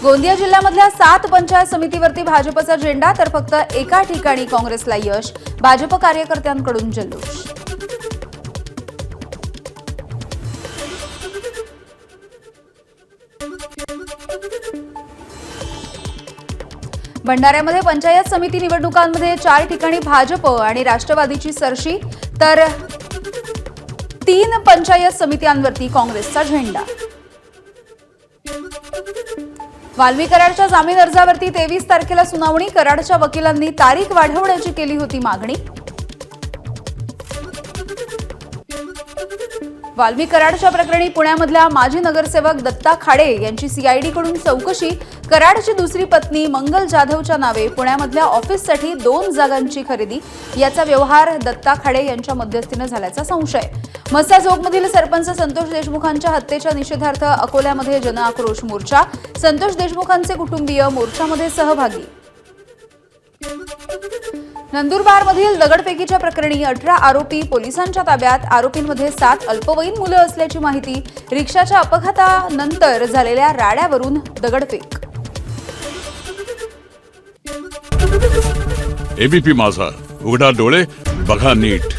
गोंदिया जिल्ह्यामधल्या 7 पंचायत समितीवरती भाजपचा झेंडा तर फक्त एका ठिकाणी काँग्रेसला यश, भाजप कार्यकर्त्यांकडून जल्लोष। भंडाऱ्यामध्ये पंचायत समिती निवडणुकांमध्ये 4 ठिकाणी भाजप आणि राष्ट्रवादीची सरशी तर 3 पंचायत समित्यांवरती काँग्रेसचा झेंडा। वाल्मी कराडच्या जामीन अर्जावरती 23 तारखेला सुनावणी, कराडच्या वकिलांनी तारीख वाढवण्याची केली होती मागणी। वाल्मी कराडच्या प्रकरणी पुण्यामधल्या माजी नगरसेवक दत्ता खाडे यांची सीआयडीकडून चौकशी, कराडची दुसरी पत्नी मंगल जाधवच्या नावे पुण्यामधल्या ऑफिससाठी 2 जागांची खरेदी, याचा व्यवहार दत्ता खाडे यांच्या मध्यस्थीने झाल्याचा संशय। मस्साजोगमधील सरपंच संतोष देशमुखांच्या हत्येच्या निषेधार्थ अकोल्यामध्ये जनआक्रोश मोर्चा, संतोष देशमुखांचे कुटुंबीय मोर्चामध्ये सहभागी। नंदुरबारमधील दगडफेकीच्या प्रकरणी 18 आरोपी पोलिसांच्या ताब्यात, आरोपींमध्ये 7 अल्पवयीन मुलं असल्याची माहिती, रिक्षाच्या अपघातानंतर झालेल्या राड्यावरून दगडफेक। एबीपी माझा, उघडा डोळे बघा नीट।